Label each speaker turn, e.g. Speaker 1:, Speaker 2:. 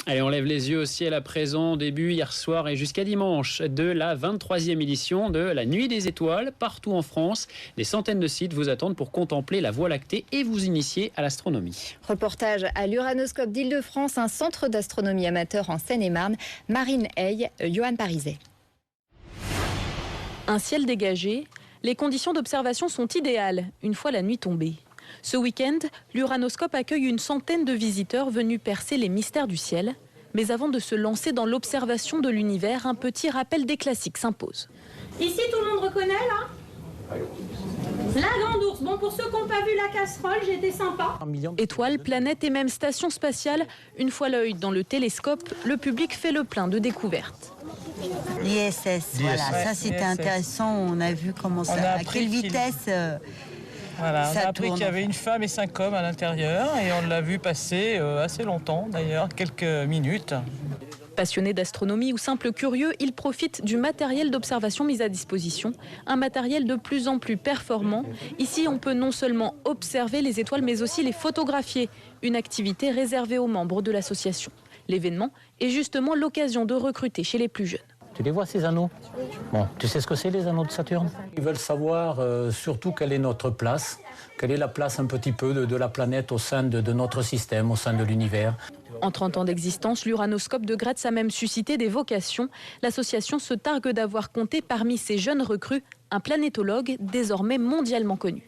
Speaker 1: Allez, on lève les yeux au ciel à présent, début hier soir et jusqu'à dimanche de la 23e édition de la Nuit des Étoiles. Partout en France, des centaines de sites vous attendent pour contempler la Voie lactée et vous initier à l'astronomie.
Speaker 2: Reportage à l'Uranoscope d'Île-de-France, un centre d'astronomie amateur en Seine-et-Marne. Marine Hay, Johan Parizet.
Speaker 3: Un ciel dégagé, les conditions d'observation sont idéales une fois la nuit tombée. Ce week-end, l'Uranoscope accueille une centaine de visiteurs venus percer les mystères du ciel. Mais avant de se lancer dans l'observation de l'univers, un petit rappel des classiques s'impose.
Speaker 4: Ici, tout le monde reconnaît, là ? La grande ours. Bon, pour ceux qui n'ont pas vu la casserole, j'ai été sympa.
Speaker 3: Étoiles, planètes et même stations spatiales, une fois l'œil dans le télescope, le public fait le plein de découvertes.
Speaker 5: L'ISS, voilà, ça c'était intéressant. On a vu comment ça, à quelle vitesse.
Speaker 6: Voilà, on a appris qu'il y avait une femme et 5 hommes à l'intérieur et on l'a vu passer assez longtemps, d'ailleurs, quelques minutes.
Speaker 3: Passionnés d'astronomie ou simples curieux, ils profitent du matériel d'observation mis à disposition, un matériel de plus en plus performant. Ici, on peut non seulement observer les étoiles, mais aussi les photographier, une activité réservée aux membres de l'association. L'événement est justement l'occasion de recruter chez les plus jeunes.
Speaker 7: Tu les vois, ces anneaux? Bon, tu sais ce que c'est, les anneaux de Saturne? Ils veulent savoir surtout quelle est notre place, quelle est la place un petit peu de la planète au sein de notre système, au sein de l'univers.
Speaker 3: En 30 ans d'existence, l'Uranoscope de Gretz a même suscité des vocations. L'association se targue d'avoir compté parmi ses jeunes recrues un planétologue désormais mondialement connu.